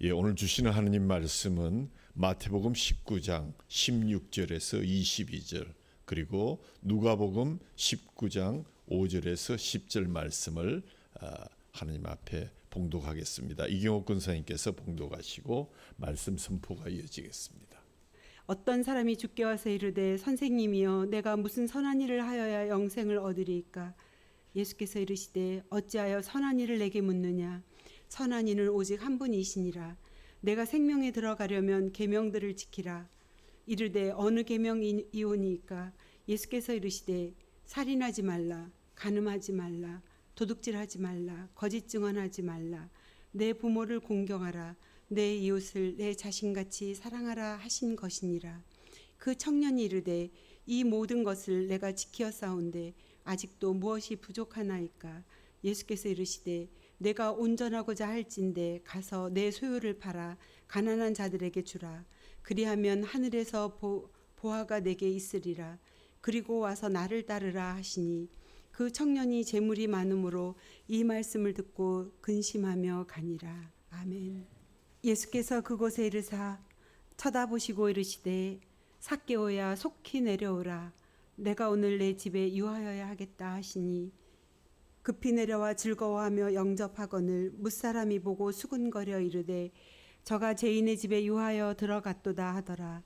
오늘 주시는 하느님 말씀은 마태복음 19장 16절에서 22절 그리고 누가복음 19장 5절에서 10절 말씀을 하느님 앞에 봉독하겠습니다. 이경옥 권사님께서 봉독하시고 말씀 선포가 이어지겠습니다. 어떤 사람이 주께 와서 이르되 선생님이여 내가 무슨 선한 일을 하여야 영생을 얻으리이까? 예수께서 이르시되 어찌하여 선한 일을 내게 묻느냐? 선한 이는 오직 한 분이시니라. 내가 생명에 들어가려면 계명들을 지키라. 이르되 어느 계명이오니이까? 예수께서 이르시되 살인하지 말라, 간음하지 말라, 도둑질하지 말라, 거짓 증언하지 말라, 내 부모를 공경하라, 내 이웃을 내 자신같이 사랑하라 하신 것이니라. 그 청년이 이르되 이 모든 것을 내가 지키었사온데 아직도 무엇이 부족하나이까? 예수께서 이르시되 내가 온전하고자 할진대 가서 내 소유를 팔아 가난한 자들에게 주라. 그리하면 하늘에서 보화가 내게 있으리라. 그리고 와서 나를 따르라 하시니 그 청년이 재물이 많으므로 이 말씀을 듣고 근심하며 가니라. 아멘. 예수께서 그곳에 이르사 쳐다보시고 이르시되 삭개오야 속히 내려오라. 내가 오늘 내 집에 유하여야 하겠다 하시니 급히 내려와 즐거워하며 영접하거늘 뭇사람이 보고 수군거려 이르되 저가 죄인의 집에 유하여 들어갔도다 하더라.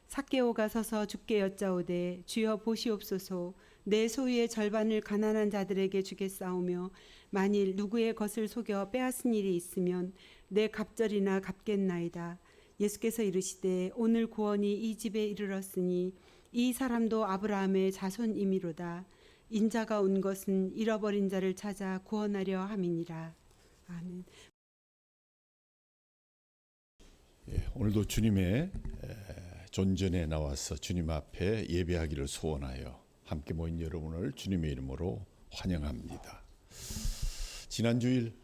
삭개오가 서서 주께 여짜오되 주여 보시옵소서, 내 소유의 절반을 가난한 자들에게 주겠사오며 만일 누구의 것을 속여 빼앗은 일이 있으면 내 갑절이나 갚겠나이다. 예수께서 이르시되 오늘 구원이 이 집에 이르렀으니 이 사람도 아브라함의 자손이미로다. 인자가 온 것은 잃어버린 자를 찾아 구원하려 함이니라. 아멘. 오늘도 주님의 존전에 나와서 주님 앞에 예배하기를 소원하여 함께 모인 여러분을 주님의 이름으로 환영합니다. 지난 주일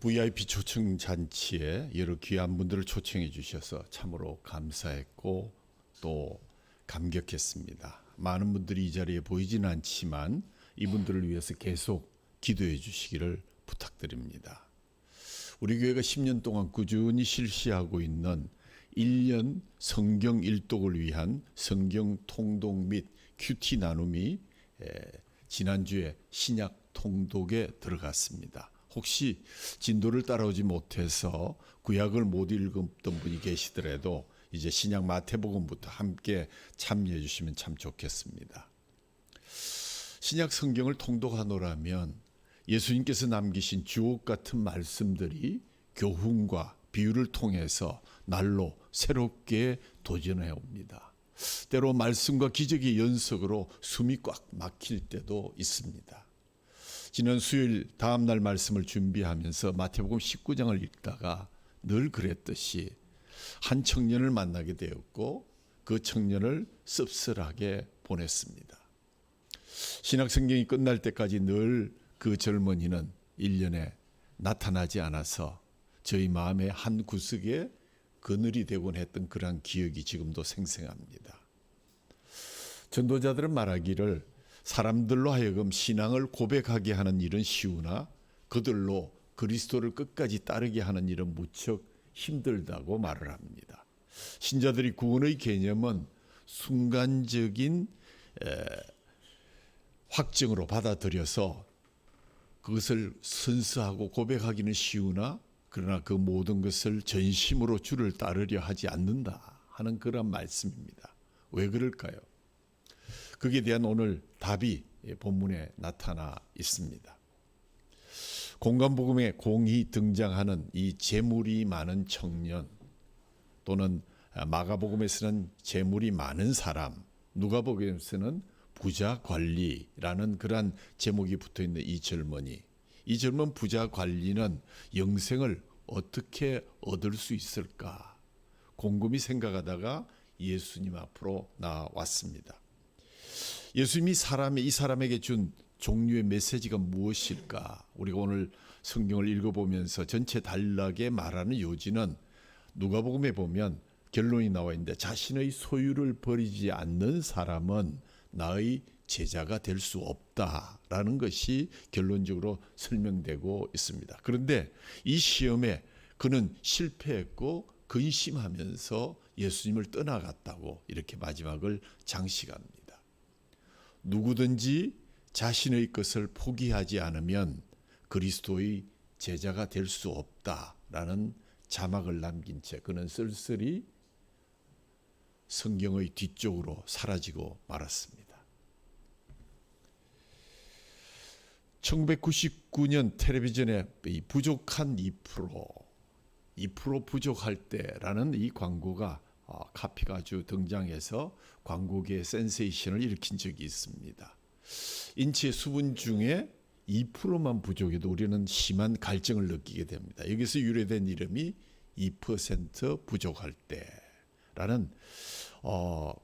VIP 초청 잔치에 여러 귀한 분들을 초청해 주셔서 참으로 감사했고 또 감격했습니다. 많은 분들이 이 자리에 보이지는 않지만 이분들을 위해서 계속 기도해 주시기를 부탁드립니다. 우리 교회가 10년 동안 꾸준히 실시하고 있는 1년 성경 일독을 위한 성경 통독 및 큐티 나눔이 지난주에 신약 통독에 들어갔습니다. 혹시 진도를 따라오지 못해서 구약을 못 읽었던 분이 계시더라도 이제 신약 마태복음부터 함께 참여해 주시면 참 좋겠습니다. 신약 성경을 통독하노라면 예수님께서 남기신 주옥 같은 말씀들이 교훈과 비유를 통해서 날로 새롭게 도전해 옵니다. 때로 말씀과 기적의 연속으로 숨이 꽉 막힐 때도 있습니다. 지난 수요일 다음날 말씀을 준비하면서 마태복음 19장을 읽다가 늘 그랬듯이 한 청년을 만나게 되었고 그 청년을 씁쓸하게 보냈습니다. 신약 성경이 끝날 때까지 늘 그 젊은이는 1년에 나타나지 않아서 저희 마음의 한 구석에 그늘이 되곤 했던 그러한 기억이 지금도 생생합니다. 전도자들은 말하기를 사람들로 하여금 신앙을 고백하게 하는 일은 쉬우나 그들로 그리스도를 끝까지 따르게 하는 일은 무척 힘들다고 말을 합니다. 신자들이 구원의 개념은 순간적인 확증으로 받아들여서 그것을 선서하고 고백하기는 쉬우나 그러나 그 모든 것을 전심으로 주를 따르려 하지 않는다 하는 그런 말씀입니다. 왜 그럴까요? 거기에 대한 오늘 답이 본문에 나타나 있습니다. 공간복음에 공히 등장하는 이 재물이 많은 청년 또는 마가복음에서는 재물이 많은 사람, 누가복음에서는 부자 관리라는 그러한 제목이 붙어있는 이 젊은이, 이 젊은 부자 관리는 영생을 어떻게 얻을 수 있을까 곰곰이 생각하다가 예수님 앞으로 나왔습니다. 예수님이 이 사람에게 준 종류의 메시지가 무엇일까? 우리가 오늘 성경을 읽어보면서 전체 단락에 말하는 요지는 누가복음에 보면 결론이 나와 있는데 자신의 소유를 버리지 않는 사람은 나의 제자가 될 수 없다라는 것이 결론적으로 설명되고 있습니다. 그런데 이 시험에 그는 실패했고 근심하면서 예수님을 떠나갔다고 이렇게 마지막을 장식합니다. 누구든지 자신의 것을 포기하지 않으면 그리스도의 제자가 될 수 없다라는 자막을 남긴 채 그는 쓸쓸히 성경의 뒤쪽으로 사라지고 말았습니다. 1999년 텔레비전에 이 부족한 2% 부족할 때라는 이 광고가 카피가 아주 등장해서 광고계의 센세이션을 일으킨 적이 있습니다. 인체의 수분 중에 2%만 부족해도 우리는 심한 갈증을 느끼게 됩니다. 여기서 유래된 이름이 2% 부족할 때라는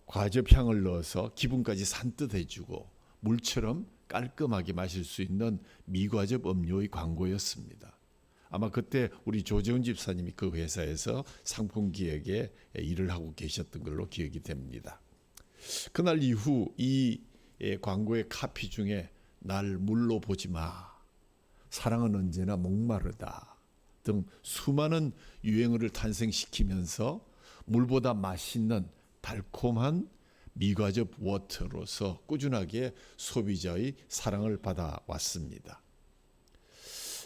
과즙향을 넣어서 기분까지 산뜻해주고 물처럼 깔끔하게 마실 수 있는 미과즙 음료의 광고였습니다. 아마 그때 우리 조재훈 집사님이 그 회사에서 상품기획에 일을 하고 계셨던 걸로 기억이 됩니다. 그날 이후 이 광고의 카피 중에 날 물로 보지 마, 사랑은 언제나 목마르다 등 수많은 유행어를 탄생시키면서 물보다 맛있는 달콤한 미과즙 워터로서 꾸준하게 소비자의 사랑을 받아왔습니다.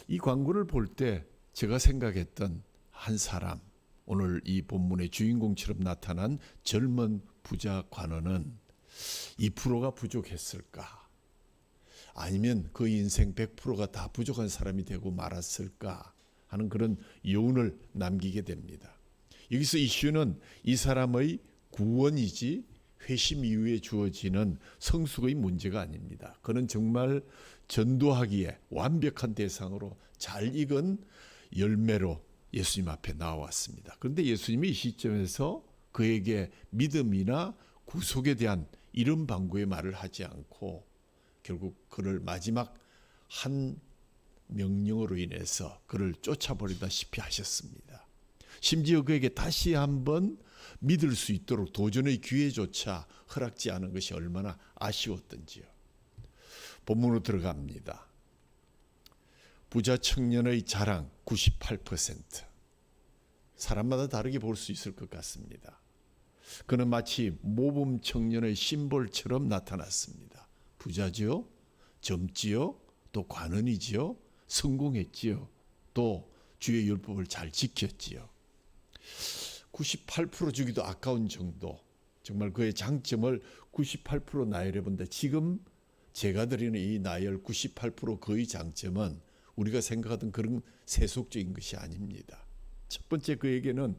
이 광고를 볼 때 제가 생각했던 한 사람, 오늘 이 본문의 주인공처럼 나타난 젊은 부자 관원은 2%가 부족했을까? 아니면 그 인생 100%가 다 부족한 사람이 되고 말았을까? 하는 그런 여운을 남기게 됩니다. 여기서 이슈는 이 사람의 구원이지 회심 이후에 주어지는 성숙의 문제가 아닙니다. 그는 정말 전도하기에 완벽한 대상으로 잘 익은 열매로 예수님 앞에 나왔습니다. 그런데 예수님이 이 시점에서 그에게 믿음이나 구속에 대한 이런 방구의 말을 하지 않고 결국 그를 마지막 한 명령으로 인해서 그를 쫓아버리다시피 하셨습니다. 심지어 그에게 다시 한번 믿을 수 있도록 도전의 기회조차 허락지 않은 것이 얼마나 아쉬웠던지요. 본문으로 들어갑니다. 부자 청년의 자랑 98%. 사람마다 다르게 볼 수 있을 것 같습니다. 그는 마치 모범 청년의 심볼처럼 나타났습니다. 부자지요, 젊지요, 또 관원이지요, 성공했지요, 또 주의 율법을 잘 지켰지요. 98% 주기도 아까운 정도, 정말 그의 장점을 98% 나열해 본다. 지금 제가 드리는 이 나열 98% 그의 장점은 우리가 생각하던 그런 세속적인 것이 아닙니다. 첫 번째, 그에게는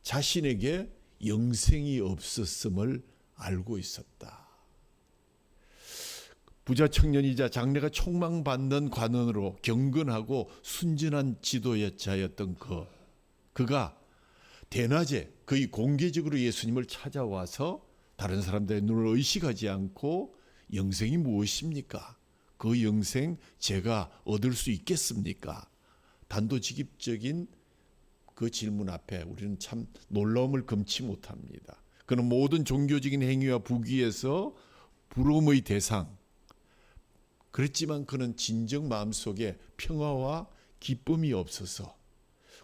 자신에게 영생이 없었음을 알고 있었다. 부자 청년이자 장래가 촉망받는 관원으로 경건하고 순진한 지도자였던 그가 대낮에 거의 공개적으로 예수님을 찾아와서 다른 사람들의 눈을 의식하지 않고 영생이 무엇입니까? 그 영생 제가 얻을 수 있겠습니까? 단도직입적인 그 질문 앞에 우리는 참 놀라움을 금치 못합니다. 그는 모든 종교적인 행위와 부귀에서 부러움의 대상. 그랬지만 그는 진정 마음속에 평화와 기쁨이 없어서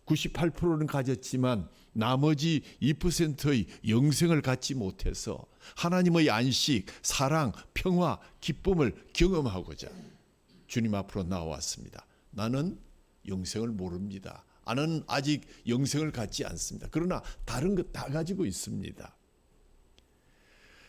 98%는 가졌지만 나머지 2%의 영생을 갖지 못해서 하나님의 안식, 사랑, 평화, 기쁨을 경험하고자 주님 앞으로 나왔습니다. 나는 영생을 모릅니다. 나는 아직 영생을 갖지 않습니다. 그러나 다른 것 다 가지고 있습니다.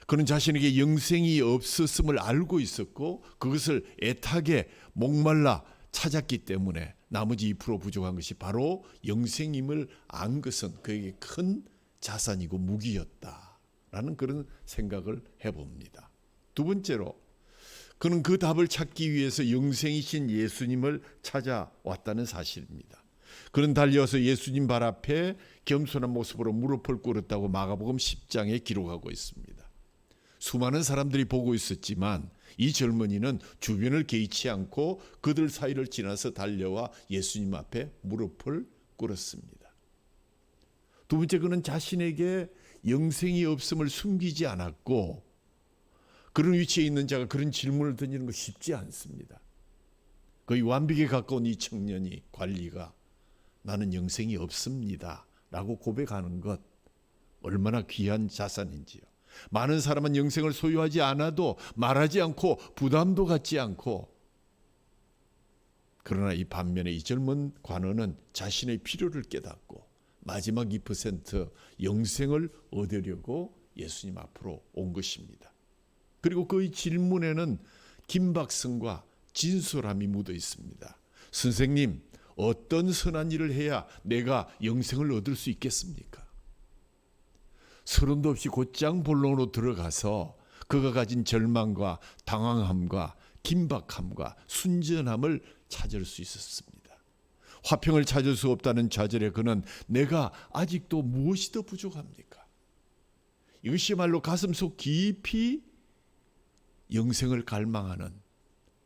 그는 자신에게 영생이 없었음을 알고 있었고 그것을 애타게 목말라 찾았기 때문에 나머지 2% 부족한 것이 바로 영생임을 안 것은 그에게 큰 자산이고 무기였다라는 그런 생각을 해봅니다. 두 번째로 그는 그 답을 찾기 위해서 영생이신 예수님을 찾아왔다는 사실입니다. 그는 달려서 예수님 발 앞에 겸손한 모습으로 무릎을 꿇었다고 마가복음 10장에 기록하고 있습니다. 수많은 사람들이 보고 있었지만 이 젊은이는 주변을 개의치 않고 그들 사이를 지나서 달려와 예수님 앞에 무릎을 꿇었습니다. 두 번째, 그는 자신에게 영생이 없음을 숨기지 않았고 그런 위치에 있는 자가 그런 질문을 던지는 거 쉽지 않습니다. 거의 완벽에 가까운 이 청년이 관리가 나는 영생이 없습니다 라고 고백하는 것 얼마나 귀한 자산인지요. 많은 사람은 영생을 소유하지 않아도 말하지 않고 부담도 갖지 않고, 그러나 이 반면에 이 젊은 관원은 자신의 필요를 깨닫고 마지막 2% 영생을 얻으려고 예수님 앞으로 온 것입니다. 그리고 그의 질문에는 긴박성과 진솔함이 묻어 있습니다. 선생님, 어떤 선한 일을 해야 내가 영생을 얻을 수 있겠습니까? 서름도 없이 곧장 본론으로 들어가서 그가 가진 절망과 당황함과 긴박함과 순전함을 찾을 수 있었습니다. 화평을 찾을 수 없다는 좌절에 그는 내가 아직도 무엇이 더 부족합니까? 이것이야말로 가슴속 깊이 영생을 갈망하는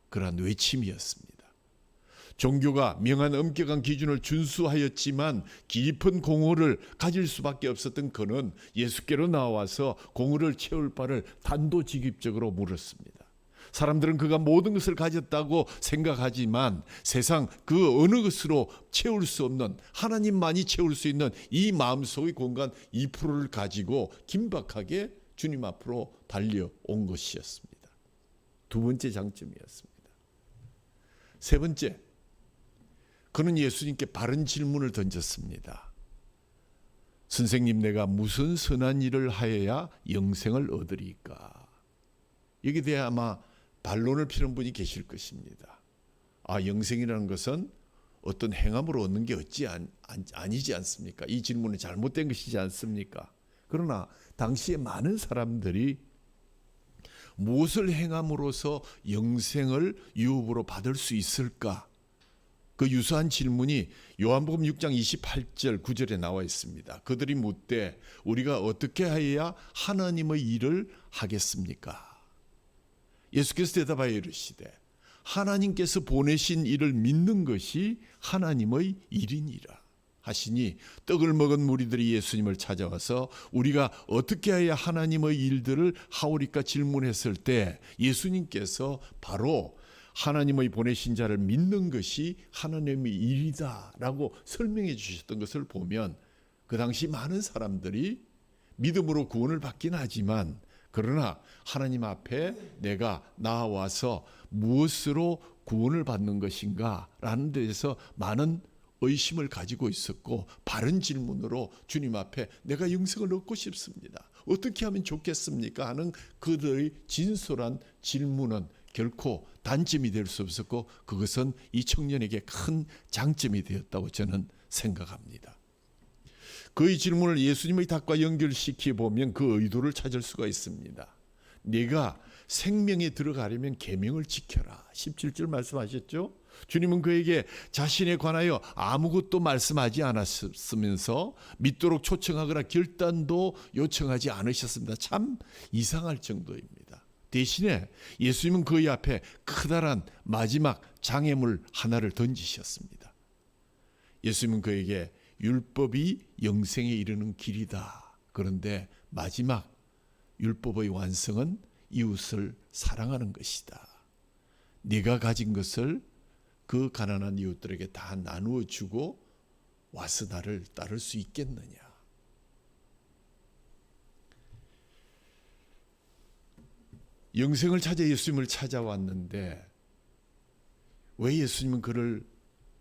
그러한 외침이었습니다. 종교가 명한 엄격한 기준을 준수하였지만 깊은 공허를 가질 수밖에 없었던 그는 예수께로 나와서 공허를 채울 바를 단도직입적으로 물었습니다. 사람들은 그가 모든 것을 가졌다고 생각하지만 세상 그 어느 것으로 채울 수 없는, 하나님만이 채울 수 있는 이 마음속의 공간 2%를 가지고 긴박하게 주님 앞으로 달려온 것이었습니다. 두 번째 장점이었습니다. 세 번째, 그는 예수님께 바른 질문을 던졌습니다. 선생님, 내가 무슨 선한 일을 하여야 영생을 얻으리까? 여기에 대해 아마 반론을 피는 분이 계실 것입니다. 영생이라는 것은 어떤 행함으로 얻는 게 아니지 않습니까? 이 질문은 잘못된 것이지 않습니까? 그러나 당시에 많은 사람들이 무엇을 행함으로써 영생을 유업으로 받을 수 있을까? 그 유사한 질문이 요한복음 6장 28절 9절에 나와 있습니다. 그들이 묻되 우리가 어떻게 하여야 하나님의 일을 하겠습니까? 예수께서 대답하여 이르시되 하나님께서 보내신 이를 믿는 것이 하나님의 일이니라 하시니, 떡을 먹은 무리들이 예수님을 찾아와서 우리가 어떻게 해야 하나님의 일들을 하오리까 질문했을 때 예수님께서 바로 하나님의 보내신 자를 믿는 것이 하나님의 일이다 라고 설명해 주셨던 것을 보면, 그 당시 많은 사람들이 믿음으로 구원을 받긴 하지만 그러나 하나님 앞에 내가 나와서 무엇으로 구원을 받는 것인가 라는 데에서 많은 의심을 가지고 있었고, 바른 질문으로 주님 앞에 내가 영생을 얻고 싶습니다, 어떻게 하면 좋겠습니까 하는 그들의 진솔한 질문은 결코 단점이 될 수 없었고, 그것은 이 청년에게 큰 장점이 되었다고 저는 생각합니다. 그의 질문을 예수님의 답과 연결시켜 보면 그 의도를 찾을 수가 있습니다. 네가 생명에 들어가려면 계명을 지켜라. 17절 말씀하셨죠? 주님은 그에게 자신에 관하여 아무것도 말씀하지 않았으면서 믿도록 초청하거나 결단도 요청하지 않으셨습니다. 참 이상할 정도입니다. 대신에 예수님은 그의 앞에 커다란 마지막 장애물 하나를 던지셨습니다. 예수님은 그에게 율법이 영생에 이르는 길이다. 그런데 마지막 율법의 완성은 이웃을 사랑하는 것이다. 네가 가진 것을 그 가난한 이웃들에게 다 나누어 주고 와서 나를 따를 수 있겠느냐. 영생을 찾아 예수님을 찾아왔는데 왜 예수님은 그를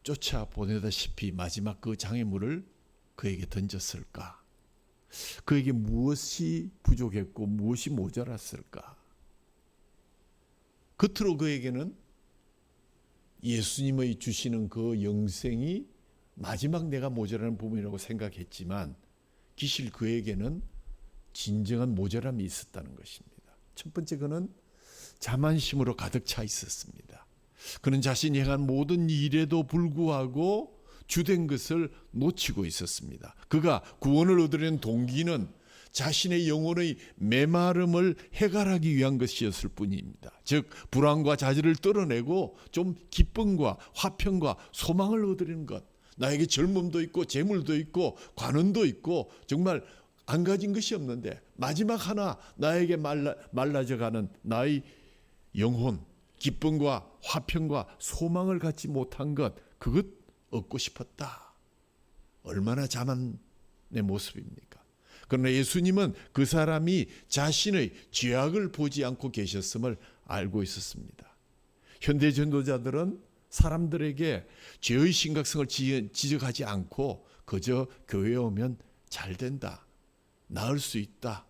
쫓아 보내다시피 마지막 그 장애물을 그에게 던졌을까? 그에게 무엇이 부족했고 무엇이 모자랐을까? 겉으로 그에게는 예수님의 주시는 그 영생이 마지막 내가 모자라는 부분이라고 생각했지만 기실 그에게는 진정한 모자람이 있었다는 것입니다. 첫 번째, 그는 자만심으로 가득 차 있었습니다. 그는 자신이 행한 모든 일에도 불구하고 주된 것을 놓치고 있었습니다. 그가 구원을 얻으려는 동기는 자신의 영혼의 메마름을 해결하기 위한 것이었을 뿐입니다. 즉 불안과 좌절을 떨어내고 좀 기쁨과 화평과 소망을 얻으려는 것. 나에게 젊음도 있고 재물도 있고 관원도 있고 정말 안 가진 것이 없는데 마지막 하나 나에게 말라져가는 나의 영혼, 기쁨과 화평과 소망을 갖지 못한 것, 그것 얻고 싶었다. 얼마나 자만의 모습입니까? 그러나 예수님은 그 사람이 자신의 죄악을 보지 않고 계셨음을 알고 있었습니다. 현대 전도자들은 사람들에게 죄의 심각성을 지적하지 않고 그저 교회에 오면 잘 된다, 나을 수 있다,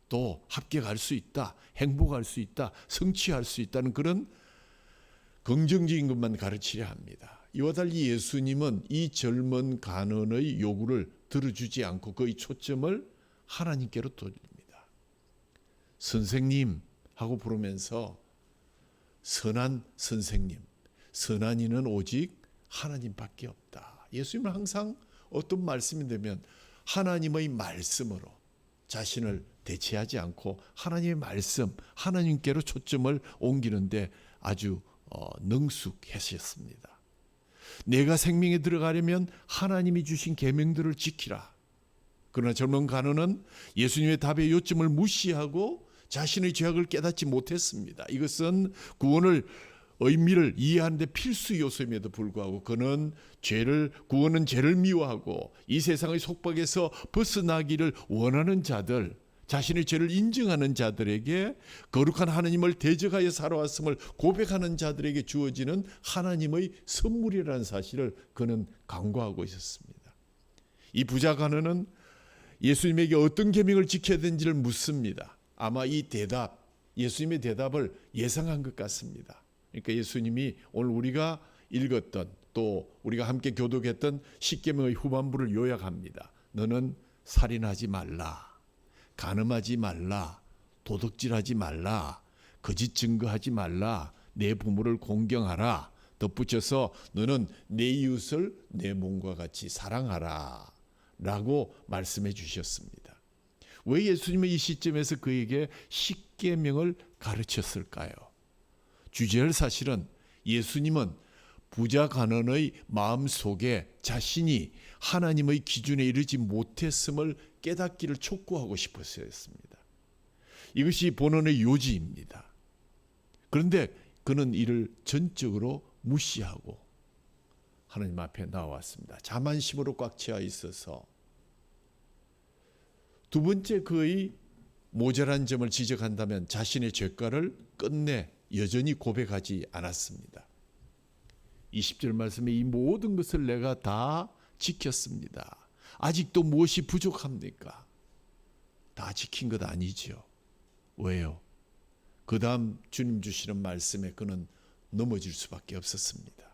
또 합격할 수 있다, 행복할 수 있다, 성취할 수 있다는 그런 긍정적인 것만 가르치려 합니다. 이와 달리 예수님은 이 젊은 간원의 요구를 들어주지 않고 그의 초점을 하나님께로 돌립니다. 선생님 하고 부르면서 선한 선생님, 선한 이는 오직 하나님밖에 없다. 예수님은 항상 어떤 말씀이 되면 하나님의 말씀으로 자신을 대체하지 않고 하나님의 말씀, 하나님께로 초점을 옮기는데 아주 능숙하셨습니다. 내가 생명에 들어가려면 하나님이 주신 계명들을 지키라. 그러나 젊은 간원은 예수님의 답의 요점을 무시하고 자신의 죄악을 깨닫지 못했습니다. 이것은 구원을 의미를 이해하는 데 필수 요소임에도 불구하고 그는 구원은 죄를 미워하고 이 세상의 속박에서 벗어나기를 원하는 자들, 자신의 죄를 인정하는 자들에게 거룩한 하나님을 대적하여 살아왔음을 고백하는 자들에게 주어지는 하나님의 선물이라는 사실을 그는 간과하고 있었습니다. 이 부자 간원은 예수님에게 어떤 계명을 지켜야 되는지를 묻습니다. 아마 이 대답, 예수님의 대답을 예상한 것 같습니다. 그러니까 예수님이 오늘 우리가 읽었던 또 우리가 함께 교독했던 십계명의 후반부를 요약합니다. 너는 살인하지 말라, 간음하지 말라, 도둑질하지 말라, 거짓 증거하지 말라, 내 부모를 공경하라. 덧붙여서 너는 내 이웃을 내 몸과 같이 사랑하라 라고 말씀해 주셨습니다. 왜 예수님은 이 시점에서 그에게 십계명을 가르쳤을까요? 주제할 사실은 예수님은 부자 간원의 마음속에 자신이 하나님의 기준에 이르지 못했음을 깨닫기를 촉구하고 싶었습니다. 이것이 본원의 요지입니다. 그런데 그는 이를 전적으로 무시하고 하나님 앞에 나왔습니다. 자만심으로 꽉 채워 있어서 두 번째 그의 모자란 점을 지적한다면 자신의 죄가를 끝내 여전히 고백하지 않았습니다. 20절 말씀에 이 모든 것을 내가 다 지켰습니다. 아직도 무엇이 부족합니까? 다 지킨 것 아니죠. 왜요? 그 다음 주님 주시는 말씀에 그는 넘어질 수밖에 없었습니다.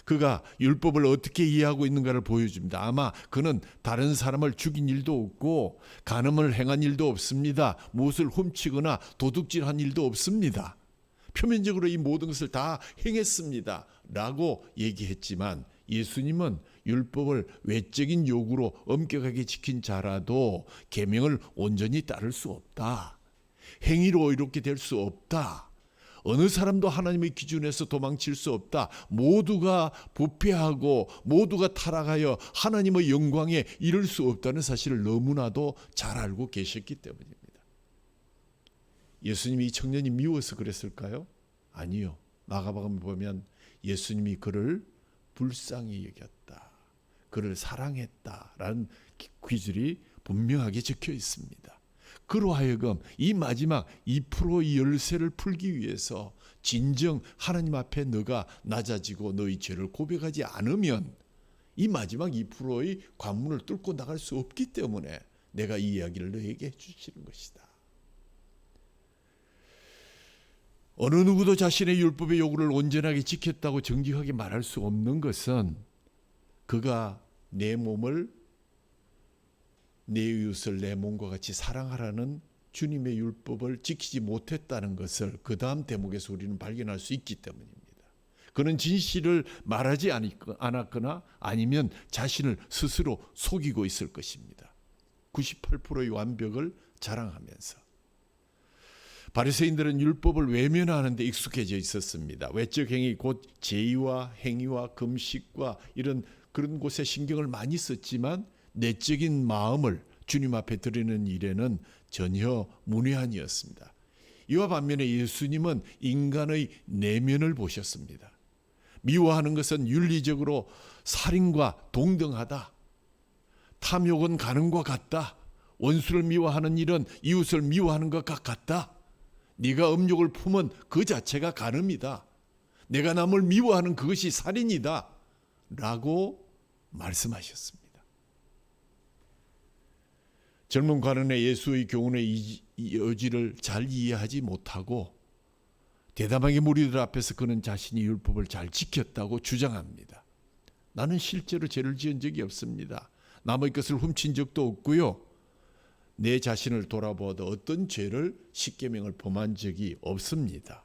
그가 율법을 어떻게 이해하고 있는가를 보여줍니다. 아마 그는 다른 사람을 죽인 일도 없고 간음을 행한 일도 없습니다. 무엇을 훔치거나 도둑질한 일도 없습니다. 표면적으로 이 모든 것을 다 행했습니다 라고 얘기했지만 예수님은 율법을 외적인 요구로 엄격하게 지킨 자라도 계명을 온전히 따를 수 없다. 행위로 이렇게 될 수 없다. 어느 사람도 하나님의 기준에서 도망칠 수 없다. 모두가 부패하고 모두가 타락하여 하나님의 영광에 이를 수 없다는 사실을 너무나도 잘 알고 계셨기 때문입니다. 예수님이 이 청년이 미워서 그랬을까요? 아니요. 마가복음에 보면 예수님이 그를 불쌍히 여겼다, 그를 사랑했다라는 귀줄이 분명하게 적혀 있습니다. 그로 하여금 이 마지막 2%의 열쇠를 풀기 위해서 진정 하나님 앞에 너가 낮아지고 너의 죄를 고백하지 않으면 이 마지막 2%의 관문을 뚫고 나갈 수 없기 때문에 내가 이 이야기를 너에게 해주시는 것이다. 어느 누구도 자신의 율법의 요구를 온전하게 지켰다고 정직하게 말할 수 없는 것은 그가 내 몸을 내 이웃을 내 몸과 같이 사랑하라는 주님의 율법을 지키지 못했다는 것을 그 다음 대목에서 우리는 발견할 수 있기 때문입니다. 그는 진실을 말하지 않았거나 아니면 자신을 스스로 속이고 있을 것입니다. 98%의 완벽을 자랑하면서. 바리새인들은 율법을 외면하는 데 익숙해져 있었습니다. 외적 행위 곧 제의와 행위와 금식과 그런 곳에 신경을 많이 썼지만 내적인 마음을 주님 앞에 드리는 일에는 전혀 문외한이었습니다. 이와 반면에 예수님은 인간의 내면을 보셨습니다. 미워하는 것은 윤리적으로 살인과 동등하다. 탐욕은 가는과 같다. 원수를 미워하는 일은 이웃을 미워하는 것과 같다. 네가 음욕을 품은 그 자체가 간음이다. 내가 남을 미워하는 그것이 살인이다. 라고 말씀하셨습니다. 젊은 관원의 예수의 교훈의 여지를 잘 이해하지 못하고 대담하게 무리들 앞에서 그는 자신이 율법을 잘 지켰다고 주장합니다. 나는 실제로 죄를 지은 적이 없습니다. 남의 것을 훔친 적도 없고요. 내 자신을 돌아보아도 어떤 죄를 십계명을 범한 적이 없습니다.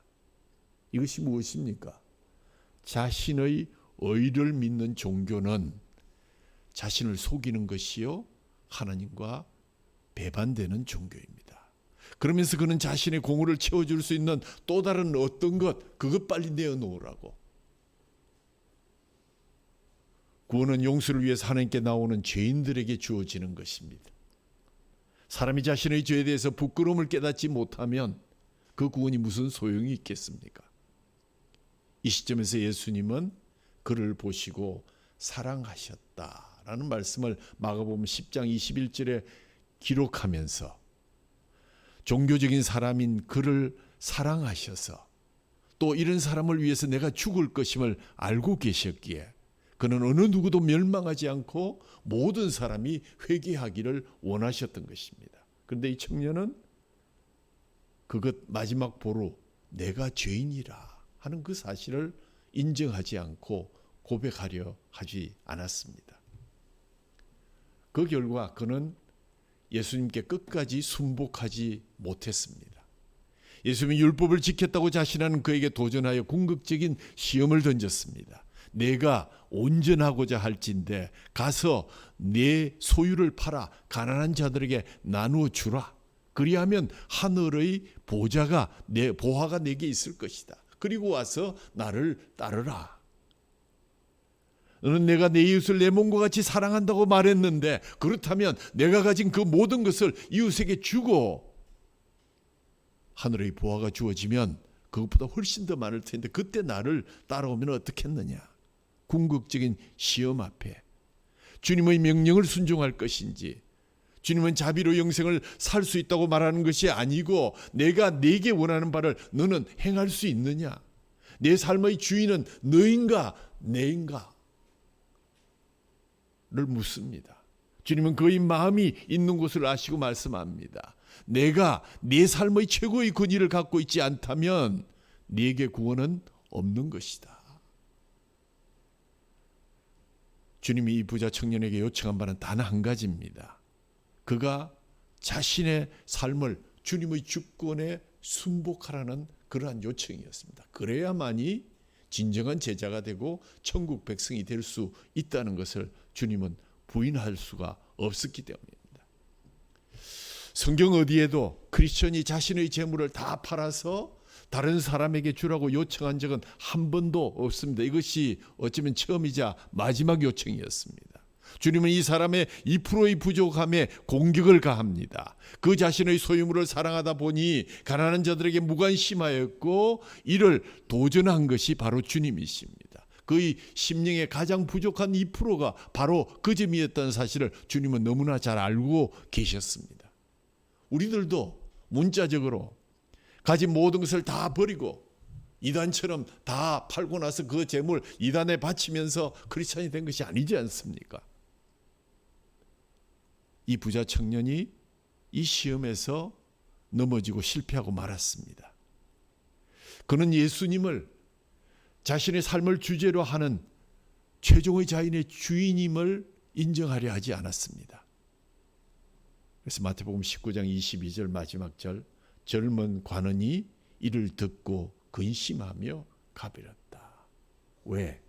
이것이 무엇입니까? 자신의 의를 믿는 종교는 자신을 속이는 것이요 하나님과 배반되는 종교입니다. 그러면서 그는 자신의 공허를 채워줄 수 있는 또 다른 어떤 것, 그것 빨리 내어놓으라고. 구원은 용서를 위해서 하나님께 나오는 죄인들에게 주어지는 것입니다. 사람이 자신의 죄에 대해서 부끄러움을 깨닫지 못하면 그 구원이 무슨 소용이 있겠습니까? 이 시점에서 예수님은 그를 보시고 사랑하셨다라는 말씀을 마가복음 10장 21절에 기록하면서 종교적인 사람인 그를 사랑하셔서 또 이런 사람을 위해서 내가 죽을 것임을 알고 계셨기에 그는 어느 누구도 멸망하지 않고 모든 사람이 회개하기를 원하셨던 것입니다. 그런데 이 청년은 그것 마지막 보루 내가 죄인이라 하는 그 사실을 인정하지 않고 고백하려 하지 않았습니다. 그 결과 그는 예수님께 끝까지 순복하지 못했습니다. 예수님이 율법을 지켰다고 자신하는 그에게 도전하여 궁극적인 시험을 던졌습니다. 내가 온전하고자 할진대 가서 내 소유를 팔아 가난한 자들에게 나누어 주라. 그리하면 하늘의 보화가 내게 있을 것이다. 그리고 와서 나를 따르라. 너는 내가 내 이웃을 내 몸과 같이 사랑한다고 말했는데 그렇다면 내가 가진 그 모든 것을 이웃에게 주고 하늘의 보화가 주어지면 그것보다 훨씬 더 많을 텐데 그때 나를 따라오면 어떻겠느냐. 궁극적인 시험 앞에 주님의 명령을 순종할 것인지 주님은 자비로 영생을 살 수 있다고 말하는 것이 아니고 내가 내게 원하는 바를 너는 행할 수 있느냐. 내 삶의 주인은 너인가 내인가 를 묻습니다. 주님은 그의 마음이 있는 곳을 아시고 말씀합니다. 내가 내 삶의 최고의 권위를 갖고 있지 않다면 네게 구원은 없는 것이다. 주님이 이 부자 청년에게 요청한 바는 단 한 가지입니다. 그가 자신의 삶을 주님의 주권에 순복하라는 그러한 요청이었습니다. 그래야만이 진정한 제자가 되고 천국 백성이 될 수 있다는 것을 주님은 부인할 수가 없었기 때문입니다. 성경 어디에도 크리스천이 자신의 재물을 다 팔아서 다른 사람에게 주라고 요청한 적은 한 번도 없습니다. 이것이 어쩌면 처음이자 마지막 요청이었습니다. 주님은 이 사람의 2%의 부족함에 공격을 가합니다. 그 자신의 소유물을 사랑하다 보니 가난한 자들에게 무관심하였고 이를 도전한 것이 바로 주님이십니다. 그의 심령의 가장 부족한 2%가 바로 그 점이었다는 사실을 주님은 너무나 잘 알고 계셨습니다. 우리들도 문자적으로 가진 모든 것을 다 버리고 이단처럼 다 팔고 나서 그 재물 이단에 바치면서 크리스찬이 된 것이 아니지 않습니까? 이 부자 청년이 이 시험에서 넘어지고 실패하고 말았습니다. 그는 예수님을 자신의 삶을 주제로 하는 최종의 자인의 주인임을 인정하려 하지 않았습니다. 그래서 마태복음 19장 22절 마지막 절 젊은 관원이 이를 듣고 근심하며 가버렸다. 왜?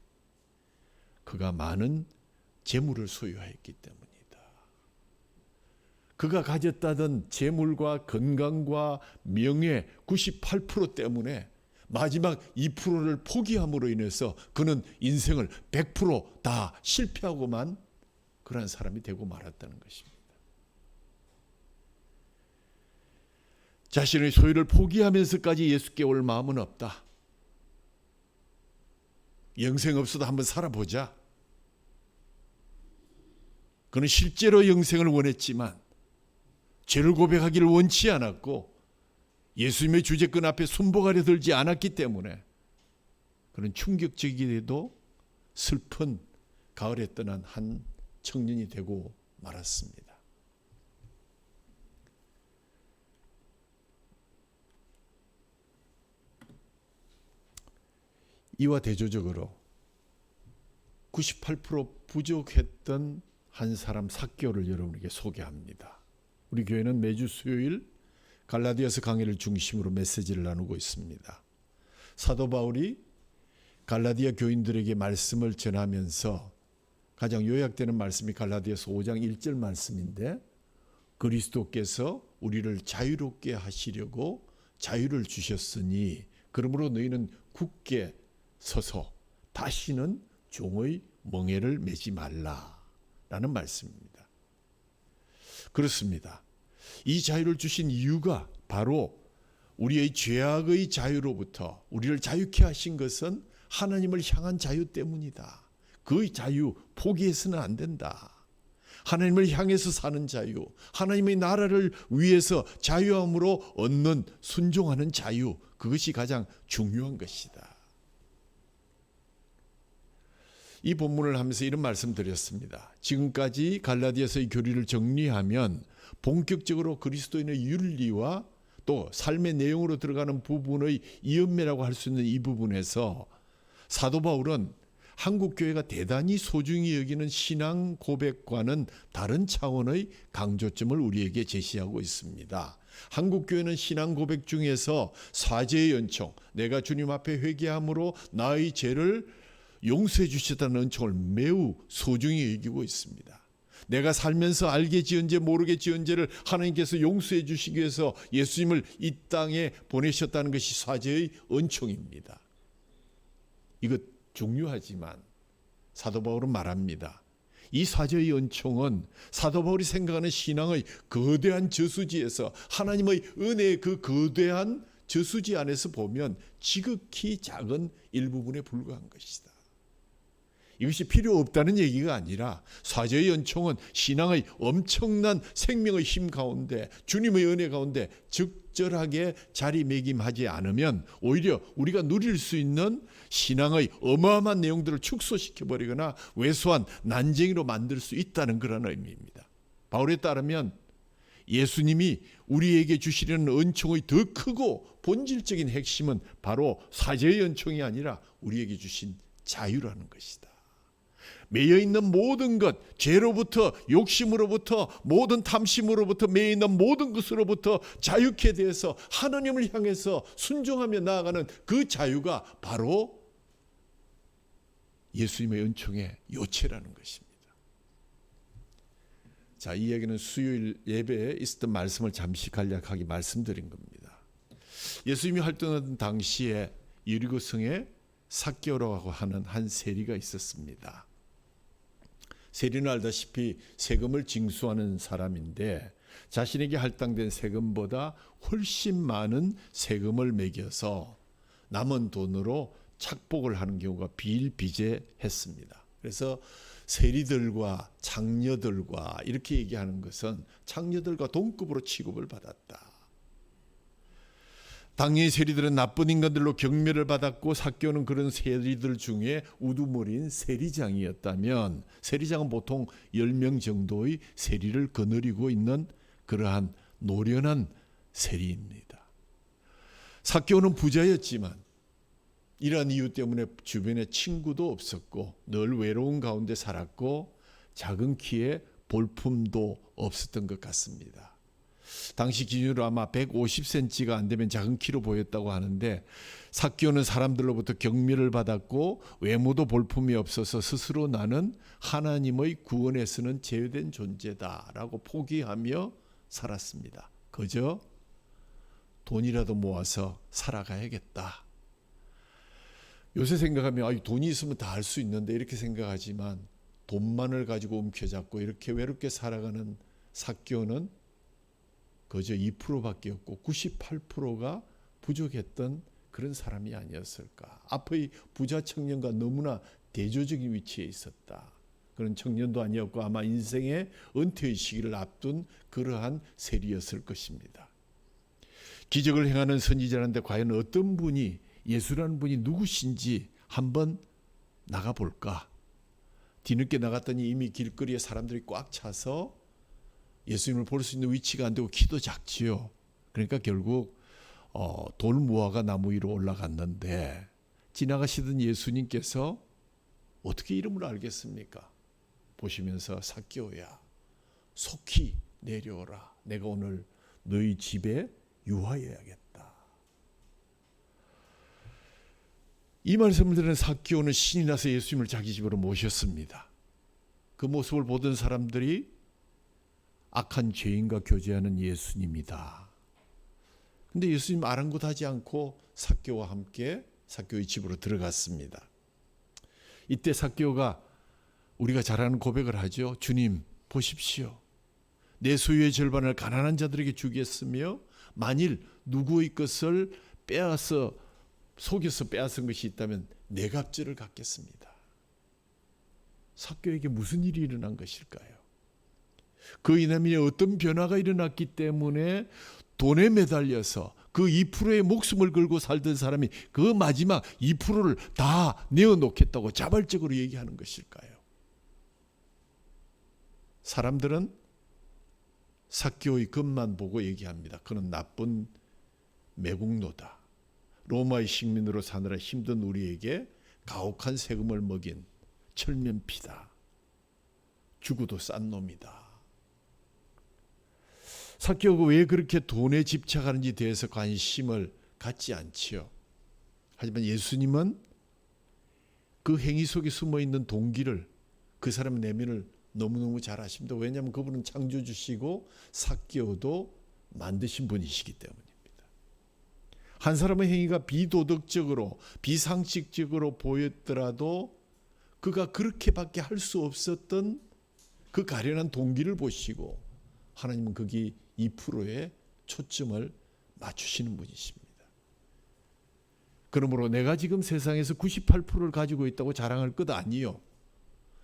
그가 많은 재물을 소유하였기 때문이다. 그가 가졌다던 재물과 건강과 명예 98% 때문에 마지막 2%를 포기함으로 인해서 그는 인생을 100% 실패하고만 그러한 사람이 되고 말았다는 것입니다. 자신의 소유를 포기하면서까지 예수께 올 마음은 없다. 영생 없어도 한번 살아보자. 그는 실제로 영생을 원했지만 죄를 고백하기를 원치 않았고 예수님의 주제권 앞에 순복하려 들지 않았기 때문에 그는 충격적이게도 슬픈 가을에 떠난 한 청년이 되고 말았습니다. 이와 대조적으로 98% 부족했던 한 사람 삭개오를 여러분에게 소개합니다. 우리 교회는 매주 수요일 갈라디아서 강의를 중심으로 메시지를 나누고 있습니다. 사도 바울이 갈라디아 교인들에게 말씀을 전하면서 가장 요약되는 말씀이 갈라디아서 5장 1절 말씀인데, 그리스도께서 우리를 자유롭게 하시려고 자유를 주셨으니 그러므로 너희는 굳게 서서 다시는 종의 멍에를 매지 말라라는 말씀입니다. 그렇습니다. 이 자유를 주신 이유가 바로 우리의 죄악의 자유로부터 우리를 자유케 하신 것은 하나님을 향한 자유 때문이다. 그 자유 포기해서는 안 된다. 하나님을 향해서 사는 자유, 하나님의 나라를 위해서 자유함으로 얻는 순종하는 자유, 그것이 가장 중요한 것이다. 이 본문을 하면서 이런 말씀 드렸습니다. 지금까지 갈라디아서의 교리를 정리하면 본격적으로 그리스도인의 윤리와 또 삶의 내용으로 들어가는 부분의 이연매라고 할 수 있는 이 부분에서 사도 바울은 한국 교회가 대단히 소중히 여기는 신앙 고백과는 다른 차원의 강조점을 우리에게 제시하고 있습니다. 한국 교회는 신앙 고백 중에서 사죄의 은총, 내가 주님 앞에 회개함으로 나의 죄를 용서해 주셨다는 은총을 매우 소중히 여기고 있습니다. 내가 살면서 알게 지은 죄 모르게 지은 죄를 하나님께서 용서해 주시기 위해서 예수님을 이 땅에 보내셨다는 것이 사죄의 은총입니다. 이것 중요하지만 사도 바울은 말합니다. 이 사죄의 은총은 사도 바울이 생각하는 신앙의 거대한 저수지에서 하나님의 은혜의 그 거대한 저수지 안에서 보면 지극히 작은 일부분에 불과한 것이다. 이것이 필요 없다는 얘기가 아니라 사죄의 은총은 신앙의 엄청난 생명의 힘 가운데 주님의 은혜 가운데 적절하게 자리매김하지 않으면 오히려 우리가 누릴 수 있는 신앙의 어마어마한 내용들을 축소시켜버리거나 왜소한 난쟁이로 만들 수 있다는 그런 의미입니다. 바울에 따르면 예수님이 우리에게 주시려는 은총의 더 크고 본질적인 핵심은 바로 사죄의 은총이 아니라 우리에게 주신 자유라는 것이다. 매여있는 모든 것, 죄로부터 욕심으로부터 모든 탐심으로부터 매여있는 모든 것으로부터 자유케 되어서 하나님을 향해서 순종하며 나아가는 그 자유가 바로 예수님의 은총의 요체라는 것입니다. 자, 이 얘기는 수요일 예배에 있었던 말씀을 잠시 간략하게 말씀드린 겁니다. 예수님이 활동하던 당시에 여리고성에 삭개오라고 하는 한 세리가 있었습니다. 세리는 알다시피 세금을 징수하는 사람인데 자신에게 할당된 세금보다 훨씬 많은 세금을 매겨서 남은 돈으로 착복을 하는 경우가 비일비재했습니다. 그래서 세리들과 장녀들과 이렇게 얘기하는 것은 장녀들과 동급으로 취급을 받았다. 당연히 세리들은 나쁜 인간들로 경멸을 받았고 삭개오는 그런 세리들 중에 우두머리인 세리장이었다면 세리장은 보통 10명 정도의 세리를 거느리고 있는 그러한 노련한 세리입니다. 삭개오는 부자였지만 이러한 이유 때문에 주변에 친구도 없었고 늘 외로운 가운데 살았고 작은 키에 볼품도 없었던 것 같습니다. 당시 기준으로 아마 150cm가 안 되면 작은 키로 보였다고 하는데 삭개오는 사람들로부터 경멸을 받았고 외모도 볼품이 없어서 스스로 나는 하나님의 구원에서는 제외된 존재다라고 포기하며 살았습니다. 그저 돈이라도 모아서 살아가야겠다. 요새 생각하면 돈이 있으면 다 할 수 있는데 이렇게 생각하지만 돈만을 가지고 움켜잡고 이렇게 외롭게 살아가는 삭개오는 그저 2%밖에 없고 98%가 부족했던 그런 사람이 아니었을까. 앞의 부자 청년과 너무나 대조적인 위치에 있었다. 그런 청년도 아니었고 아마 인생의 은퇴의 시기를 앞둔 그러한 세리였을 것입니다. 기적을 행하는 선지자인데 과연 어떤 분이, 예수라는 분이 누구신지 한번 나가볼까? 뒤늦게 나갔더니 이미 길거리에 사람들이 꽉 차서 예수님을 볼 수 있는 위치가 안 되고 키도 작지요. 그러니까 결국 돌무화과 나무 위로 올라갔는데 지나가시던 예수님께서 어떻게 이름을 알겠습니까? 보시면서 삭개오야, 속히 내려오라. 내가 오늘 너희 집에 유하여야겠다. 이 말씀을 들은 삭개오는 신이 나서 예수님을 자기 집으로 모셨습니다. 그 모습을 보던 사람들이 악한 죄인과 교제하는 예수님이다. 근데 예수님 아랑곳하지 않고 삭개오와 함께 삭개오의 집으로 들어갔습니다. 이때 삭개오가 우리가 잘 아는 고백을 하죠. 주님 보십시오. 내 소유의 절반을 가난한 자들에게 주겠으며 만일 누구의 것을 속여서 빼앗은 것이 있다면 내 값절을 갚겠습니다. 삭개오에게 무슨 일이 일어난 것일까요? 그 이남에 어떤 변화가 일어났기 때문에 돈에 매달려서 그 2%의 목숨을 걸고 살던 사람이 그 마지막 2%를 다 내어놓겠다고 자발적으로 얘기하는 것일까요? 사람들은 삭개오의 것만 보고 얘기합니다. 그는 나쁜 매국노다. 로마의 식민으로 사느라 힘든 우리에게 가혹한 세금을 먹인 철면피다. 죽어도 싼 놈이다. 삭개오가 왜 그렇게 돈에 집착하는지 대해서 관심을 갖지 않지요. 하지만 예수님은 그 행위 속에 숨어있는 동기를, 그 사람의 내면을 너무너무 잘 아십니다. 왜냐하면 그분은 창조주시고 삭개오도 만드신 분이시기 때문입니다. 한 사람의 행위가 비도덕적으로 비상식적으로 보였더라도 그가 그렇게밖에 할 수 없었던 그 가련한 동기를 보시고 하나님은 거기 2%에 초점을 맞추시는 분이십니다. 그러므로 내가 지금 세상에서 98%를 가지고 있다고 자랑할 것 아니요.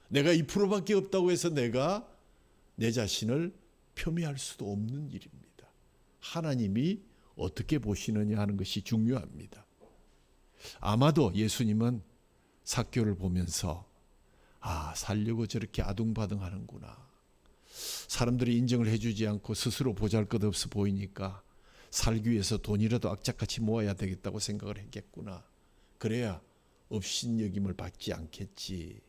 내가 2%밖에 없다고 해서 내가 내 자신을 폄훼할 수도 없는 일입니다. 하나님이 어떻게 보시느냐 하는 것이 중요합니다. 아마도 예수님은 삭개오를 보면서 살려고 저렇게 아둥바둥하는구나. 사람들이 인정을 해주지 않고 스스로 보잘것없어 보이니까 살기 위해서 돈이라도 악착같이 모아야 되겠다고 생각을 했겠구나. 그래야 업신여김을 받지 않겠지.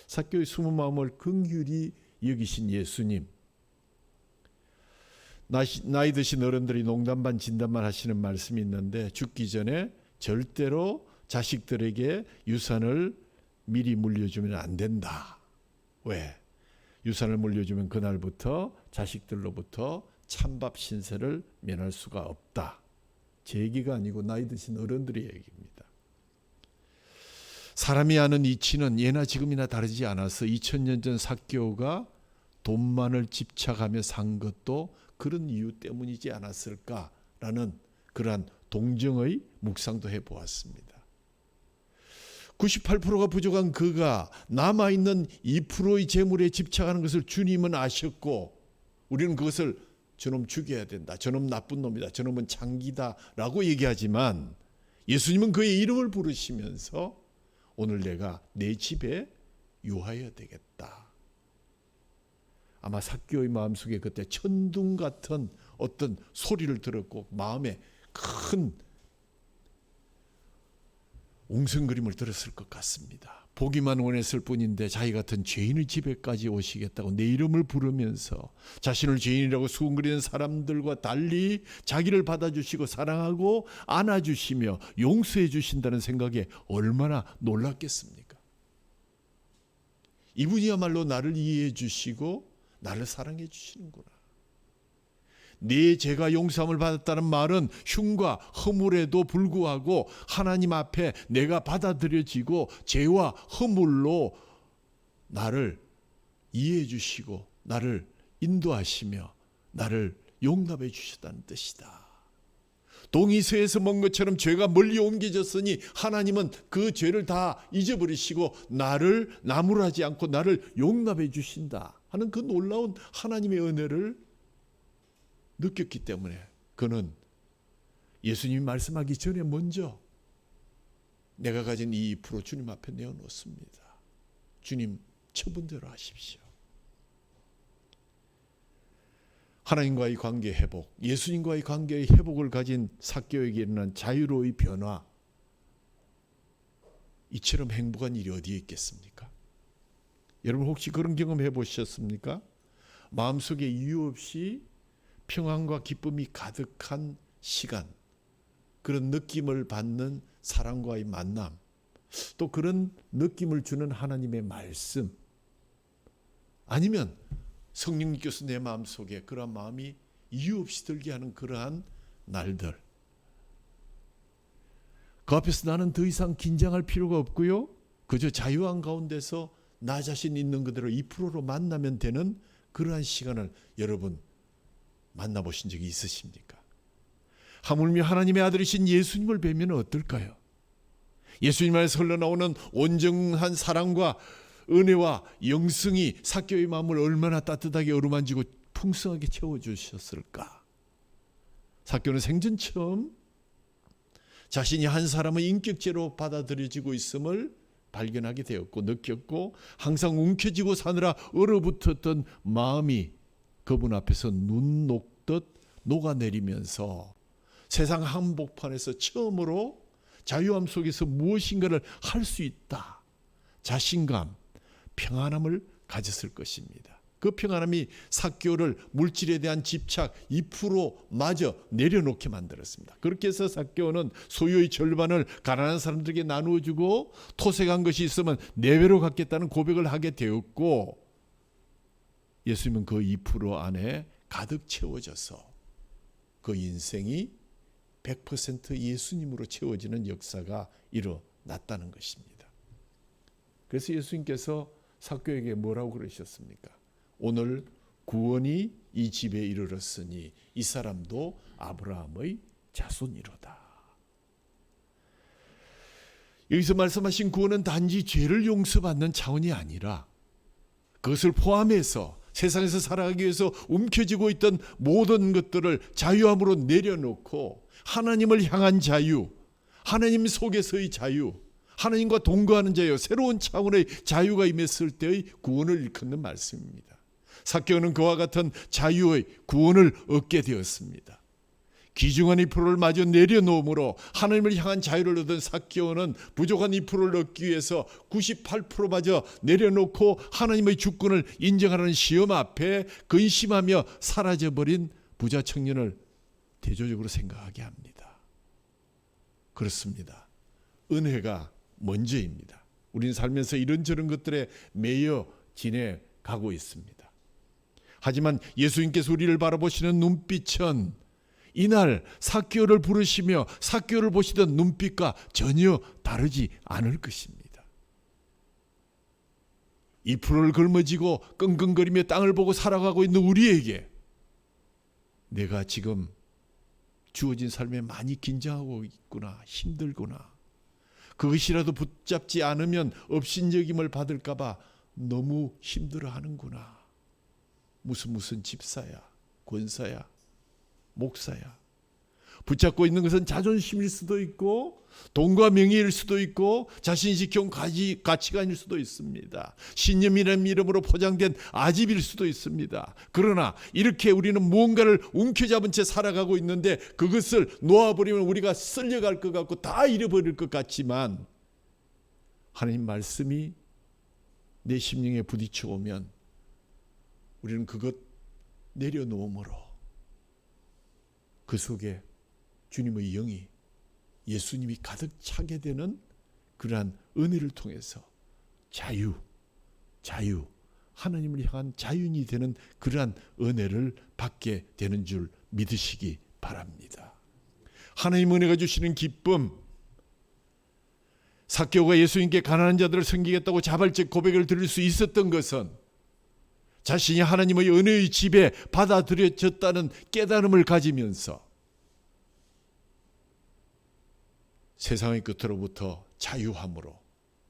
삭개오의 숨은 마음을 긍휼히 여기신 예수님. 나이 드신 어른들이 농담 반 진담만 하시는 말씀이 있는데 죽기 전에 절대로 자식들에게 유산을 미리 물려주면 안 된다. 왜? 유산을 물려주면 그날부터 자식들로부터 찬밥 신세를 면할 수가 없다. 제 얘기가 아니고 나이 드신 어른들의 얘기입니다. 사람이 아는 이치는 예나 지금이나 다르지 않아서 2000년 전 삭개오가 돈만을 집착하며 산 것도 그런 이유 때문이지 않았을까라는 그러한 동정의 묵상도 해보았습니다. 98%가 부족한 그가 남아있는 2%의 재물에 집착하는 것을 주님은 아셨고 우리는 그것을 저놈 죽여야 된다. 저놈 나쁜 놈이다. 저놈은 창기다 라고 얘기하지만 예수님은 그의 이름을 부르시면서 오늘 내가 내 집에 유하여야 되겠다. 아마 삭개오의 마음속에 그때 천둥 같은 어떤 소리를 들었고 마음에 큰 웅성거림을 들었을 것 같습니다. 보기만 원했을 뿐인데 자기 같은 죄인의 집에까지 오시겠다고 내 이름을 부르면서 자신을 죄인이라고 수군거리는 사람들과 달리 자기를 받아주시고 사랑하고 안아주시며 용서해 주신다는 생각에 얼마나 놀랐겠습니까? 이분이야말로 나를 이해해 주시고 나를 사랑해 주시는구나. 네 죄가 용서함을 받았다는 말은 흉과 허물에도 불구하고 하나님 앞에 내가 받아들여지고 죄와 허물로 나를 이해해 주시고 나를 인도하시며 나를 용납해 주셨다는 뜻이다. 동이서에서 먹은 것처럼 죄가 멀리 옮겨졌으니 하나님은 그 죄를 다 잊어버리시고 나를 나무라지 않고 나를 용납해 주신다 하는 그 놀라운 하나님의 은혜를 느꼈기 때문에 그는 예수님이 말씀하기 전에 먼저 내가 가진 이 2% 주님 앞에 내어놓습니다. 주님 처분대로 하십시오. 하나님과의 관계 회복, 예수님과의 관계의 회복을 가진 삭개오에게 일어난 자유로의 변화, 이처럼 행복한 일이 어디에 있겠습니까? 여러분 혹시 그런 경험 해보셨습니까? 마음속에 이유 없이 평안과 기쁨이 가득한 시간, 그런 느낌을 받는 사람과의 만남, 또 그런 느낌을 주는 하나님의 말씀, 아니면 성령님께서 내 마음속에 그러한 마음이 이유 없이 들게 하는 그러한 날들, 그 앞에서 나는 더 이상 긴장할 필요가 없고요, 그저 자유한 가운데서 나 자신 있는 그대로 2%로 만나면 되는 그러한 시간을 여러분 만나보신 적이 있으십니까? 하물며 하나님의 아들이신 예수님을 뵈면 어떨까요? 예수님 안에서 흘러나오는 온전한 사랑과 은혜와 영성이 삭개오의 마음을 얼마나 따뜻하게 어루만지고 풍성하게 채워주셨을까? 삭개오는 생전 처음 자신이 한 사람의 인격체로 받아들여지고 있음을 발견하게 되었고 느꼈고, 항상 움켜쥐고 사느라 얼어붙었던 마음이 그분 앞에서 눈 녹듯 녹아내리면서 세상 한복판에서 처음으로 자유함 속에서 무엇인가를 할 수 있다, 자신감, 평안함을 가졌을 것입니다. 그 평안함이 삭개오를 물질에 대한 집착 2%마저 내려놓게 만들었습니다. 그렇게 해서 삭개오는 소유의 절반을 가난한 사람들에게 나누어주고 토색한 것이 있으면 4배로 갚겠다는 고백을 하게 되었고, 예수님은 그 2% 안에 가득 채워져서 그 인생이 100% 예수님으로 채워지는 역사가 일어났다는 것입니다. 그래서 예수님께서 삭개오에게 뭐라고 그러셨습니까? 오늘 구원이 이 집에 이르렀으니 이 사람도 아브라함의 자손이로다. 여기서 말씀하신 구원은 단지 죄를 용서받는 차원이 아니라 그것을 포함해서 세상에서 살아가기 위해서 움켜쥐고 있던 모든 것들을 자유함으로 내려놓고 하나님을 향한 자유, 하나님 속에서의 자유, 하나님과 동거하는 자유, 새로운 차원의 자유가 임했을 때의 구원을 일컫는 말씀입니다. 삭개오는 그와 같은 자유의 구원을 얻게 되었습니다. 귀중한 2%를 마저 내려놓음으로 하나님을 향한 자유를 얻은 삭개오는 부족한 2%를 얻기 위해서 98%마저 내려놓고 하나님의 주권을 인정하는 시험 앞에 근심하며 사라져버린 부자 청년을 대조적으로 생각하게 합니다. 그렇습니다. 은혜가 먼저입니다. 우리는 살면서 이런저런 것들에 매여 지내가고 있습니다. 하지만 예수님께서 우리를 바라보시는 눈빛은 이날 삭개오를 부르시며 삭개오를 보시던 눈빛과 전혀 다르지 않을 것입니다. 2%를 걸머쥐고 끙끙거리며 땅을 보고 살아가고 있는 우리에게 내가 지금 주어진 삶에 많이 긴장하고 있구나, 힘들구나, 그것이라도 붙잡지 않으면 업신여김을 받을까 봐 너무 힘들어하는구나, 무슨 집사야, 권사야, 목사야, 붙잡고 있는 것은 자존심일 수도 있고 돈과 명예일 수도 있고 자신이 지켜온 가치관일 수도 있습니다. 신념이라는 이름으로 포장된 아집일 수도 있습니다. 그러나 이렇게 우리는 무언가를 움켜잡은 채 살아가고 있는데 그것을 놓아버리면 우리가 쓸려갈 것 같고 다 잃어버릴 것 같지만, 하나님 말씀이 내 심령에 부딪혀 오면 우리는 그것 내려놓음으로 그 속에 주님의 영이, 예수님이 가득 차게 되는 그러한 은혜를 통해서 자유, 하나님을 향한 자윤이 되는 그러한 은혜를 받게 되는 줄 믿으시기 바랍니다. 하나님 은혜가 주시는 기쁨, 삭개오가 예수님께 가난한 자들을 섬기겠다고 자발적 고백을 드릴 수 있었던 것은 자신이 하나님의 은혜의 집에 받아들여졌다는 깨달음을 가지면서 세상의 끝으로부터 자유함으로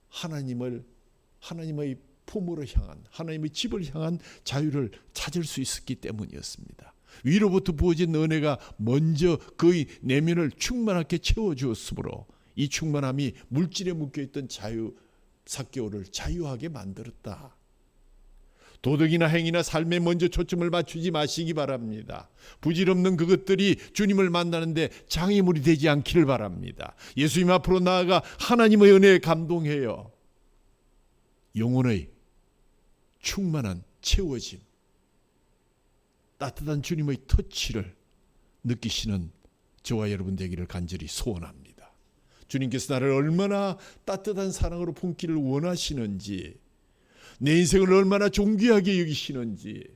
하나님의 품으로 향한, 하나님의 집을 향한 자유를 찾을 수 있었기 때문이었습니다. 위로부터 부어진 은혜가 먼저 그의 내면을 충만하게 채워주었으므로 이 충만함이 물질에 묶여있던 삭개오를 자유하게 만들었다. 도덕이나 행위나 삶에 먼저 초점을 맞추지 마시기 바랍니다. 부질없는 그것들이 주님을 만나는데 장애물이 되지 않기를 바랍니다. 예수님 앞으로 나아가 하나님의 은혜에 감동해요. 영혼의 충만한 채워짐, 따뜻한 주님의 터치를 느끼시는 저와 여러분 되기를 간절히 소원합니다. 주님께서 나를 얼마나 따뜻한 사랑으로 품기를 원하시는지, 내 인생을 얼마나 존귀하게 여기시는지,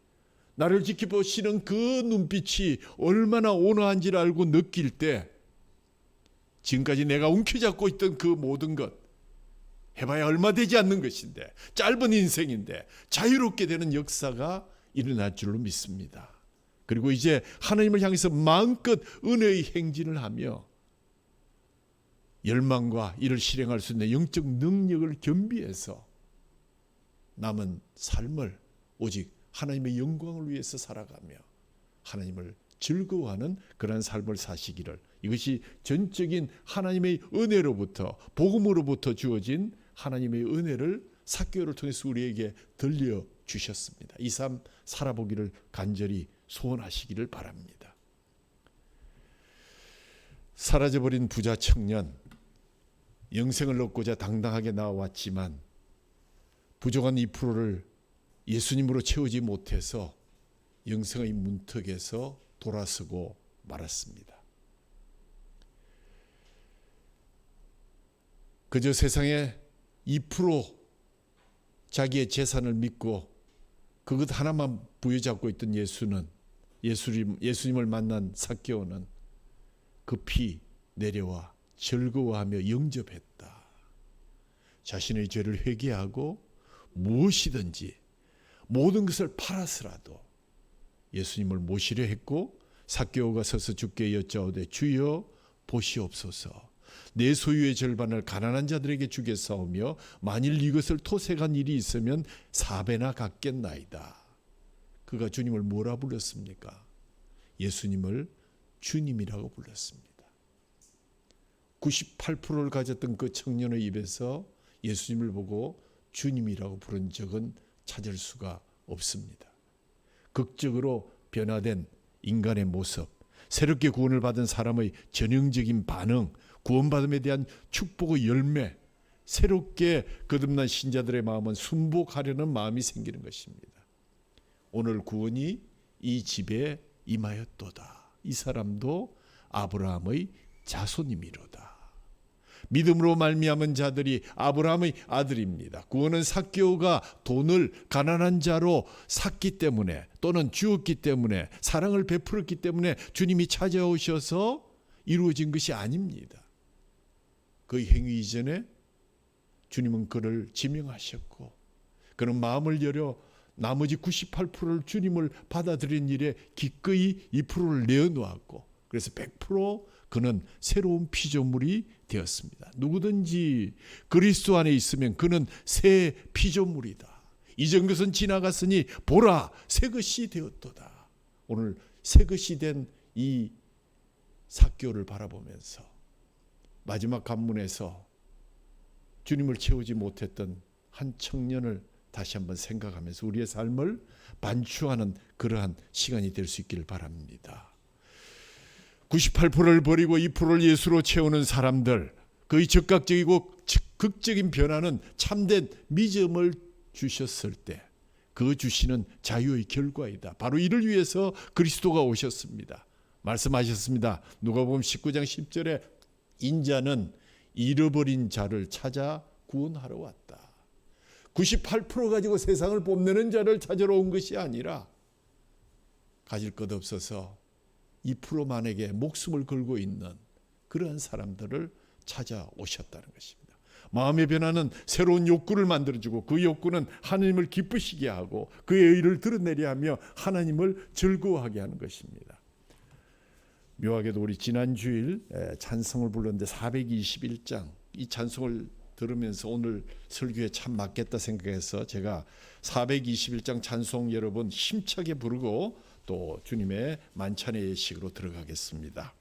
나를 지켜보시는 그 눈빛이 얼마나 온화한지를 알고 느낄 때 지금까지 내가 움켜잡고 있던 그 모든 것 해봐야 얼마 되지 않는 것인데, 짧은 인생인데 자유롭게 되는 역사가 일어날 줄로 믿습니다. 그리고 이제 하나님을 향해서 마음껏 은혜의 행진을 하며 열망과 이를 실행할 수 있는 영적 능력을 겸비해서 남은 삶을 오직 하나님의 영광을 위해서 살아가며 하나님을 즐거워하는 그런 삶을 사시기를, 이것이 전적인 하나님의 은혜로부터, 복음으로부터 주어진 하나님의 은혜를 삭개오를 통해서 우리에게 들려주셨습니다. 이 삶 살아보기를 간절히 소원하시기를 바랍니다. 사라져버린 부자 청년, 영생을 얻고자 당당하게 나왔지만 부족한 2%를 예수님으로 채우지 못해서 영생의 문턱에서 돌아서고 말았습니다. 그저 세상에 2% 자기의 재산을 믿고 그것 하나만 부여잡고 있던 예수님을 만난 삭개오는 급히 내려와 즐거워하며 영접했다. 자신의 죄를 회개하고 무엇이든지 모든 것을 팔아서라도 예수님을 모시려 했고, 삭개오가 서서 주께 여짜오되 주여 보시옵소서, 내 소유의 절반을 가난한 자들에게 주겠사오며 만일 이것을 토색한 일이 있으면 4배나 갚겠나이다. 그가 주님을 뭐라 불렀습니까? 예수님을 주님이라고 불렀습니다. 98%를 가졌던 그 청년의 입에서 예수님을 보고 주님이라고 부른 적은 찾을 수가 없습니다. 극적으로 변화된 인간의 모습, 새롭게 구원을 받은 사람의 전형적인 반응, 구원받음에 대한 축복의 열매, 새롭게 거듭난 신자들의 마음은 순복하려는 마음이 생기는 것입니다. 오늘 구원이 이 집에 임하였도다. 이 사람도 아브라함의 자손이미로다. 믿음으로 말미암은 자들이 아브라함의 아들입니다. 구원은 삭개오가 돈을 가난한 자로 샀기 때문에, 또는 주었기 때문에, 사랑을 베풀었기 때문에 주님이 찾아오셔서 이루어진 것이 아닙니다. 그의 행위 이전에 주님은 그를 지명하셨고, 그는 마음을 열어 나머지 98%를 주님을 받아들인 일에 기꺼이 2%를 내어놓았고, 그래서 100% 그는 새로운 피조물이 되었습니다. 누구든지 그리스도 안에 있으면 그는 새 피조물이다. 이전 것은 지나갔으니 보라 새 것이 되었도다. 오늘 새 것이 된 이 삭개오를 바라보면서 마지막 관문에서 주님을 채우지 못했던 한 청년을 다시 한번 생각하면서 우리의 삶을 반추하는 그러한 시간이 될 수 있기를 바랍니다. 98%를 버리고 2%를 예수로 채우는 사람들, 그의 즉각적이고 극적인 변화는 참된 믿음을 주셨을 때 그 주시는 자유의 결과이다. 바로 이를 위해서 그리스도가 오셨습니다. 말씀하셨습니다. 누가복음 19장 10절에 인자는 잃어버린 자를 찾아 구원하러 왔다. 98% 가지고 세상을 뽐내는 자를 찾으러 온 것이 아니라 가질 것 없어서 2%만에게 목숨을 걸고 있는 그러한 사람들을 찾아오셨다는 것입니다. 마음의 변화는 새로운 욕구를 만들어주고, 그 욕구는 하나님을 기쁘시게 하고 그의 의를 드러내려 하며 하나님을 즐거워하게 하는 것입니다. 묘하게도 우리 지난 주일 찬송을 불렀는데 421장 이 찬송을 들으면서 오늘 설교에 참 맞겠다 생각해서 제가 421장 찬송 여러분 힘차게 부르고 또 주님의 만찬의 예식으로 들어가겠습니다.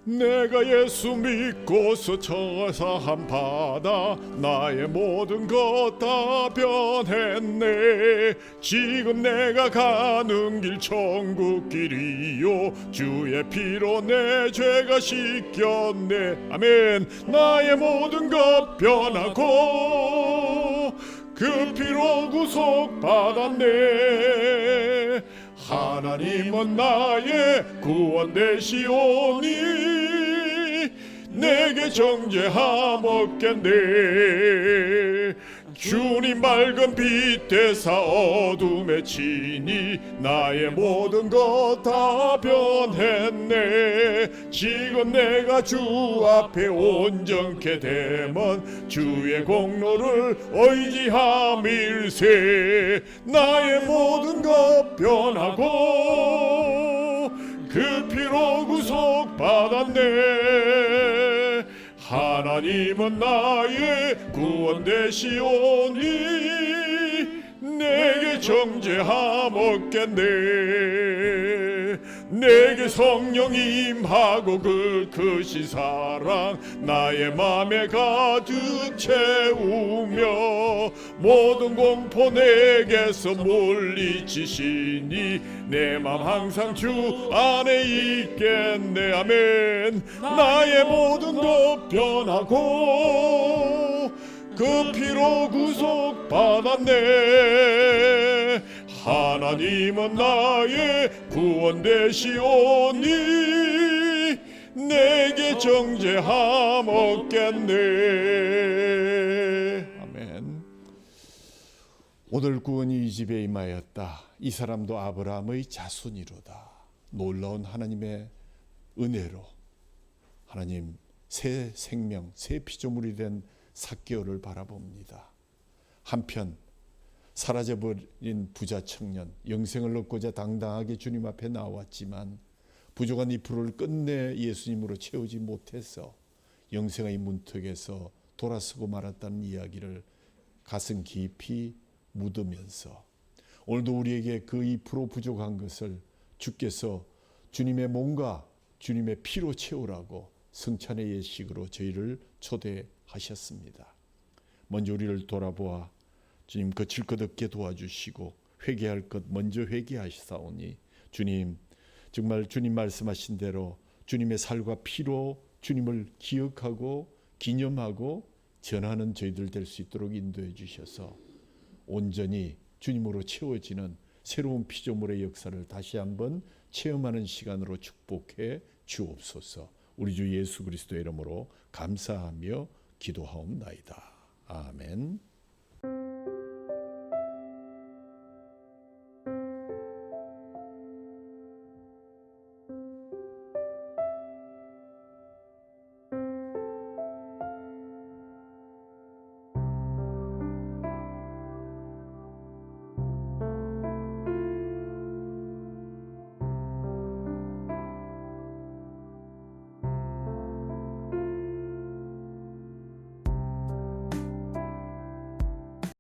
내가 예수 믿고서 저사함 받아 나의 모든 것 다 변했네. 지금 내가 가는 길 천국 길이요 주의 피로 내 죄가 씻겼네. 아멘. 나의 모든 것 변하고 그 피로 구속 받았네. 하나님은 나의 구원 되시오니 내게 정죄함 없겠네. 주님 맑은 빛 되사 어둠에 치니 나의 모든 것 다 변했네. 지금 내가 주 앞에 온전케 되면 주의 공로를 의지함일세. 나의 모든 것 변하고 그 피로 구속 받았네. 하나님은 나의 구원 되시오니 내게 정죄함 없겠네. 내게 성령 임하고 그 크신 사랑 나의 맘에 가득 채우며 모든 공포 내게서 물리치시니 내 맘 항상 주 안에 있겠네. 아멘. 나의 모든 것 변하고 그 피로 구속 받았네. 하나님은 나의 구원 되시오니 내게 정죄함 없겠네. 아멘. 오늘 구원이 이 집에 임하였다. 이 사람도 아브라함의 자손이로다. 놀라운 하나님의 은혜로 하나님 새 생명, 새 피조물이 된 삭개오를 바라봅니다. 한편 사라져버린 부자 청년, 영생을 얻고자 당당하게 주님 앞에 나왔지만 부족한 이 불을 끝내 예수님으로 채우지 못해서 영생의 문턱에서 돌아서고 말았다는 이야기를 가슴 깊이 묻으면서 오늘도 우리에게 그 2% 부족한 것을 주께서 주님의 몸과 주님의 피로 채우라고 성찬의 예식으로 저희를 초대하셨습니다. 먼저 우리를 돌아보아 주님 거칠 것 없게 도와주시고 회개할 것 먼저 회개하시사오니 주님 정말 주님 말씀하신 대로 주님의 살과 피로 주님을 기억하고 기념하고 전하는 저희들 될 수 있도록 인도해 주셔서 온전히 주님으로 채워지는 새로운 피조물의 역사를 다시 한번 체험하는 시간으로 축복해 주옵소서. 우리 주 예수 그리스도의 이름으로 감사하며 기도하옵나이다. 아멘.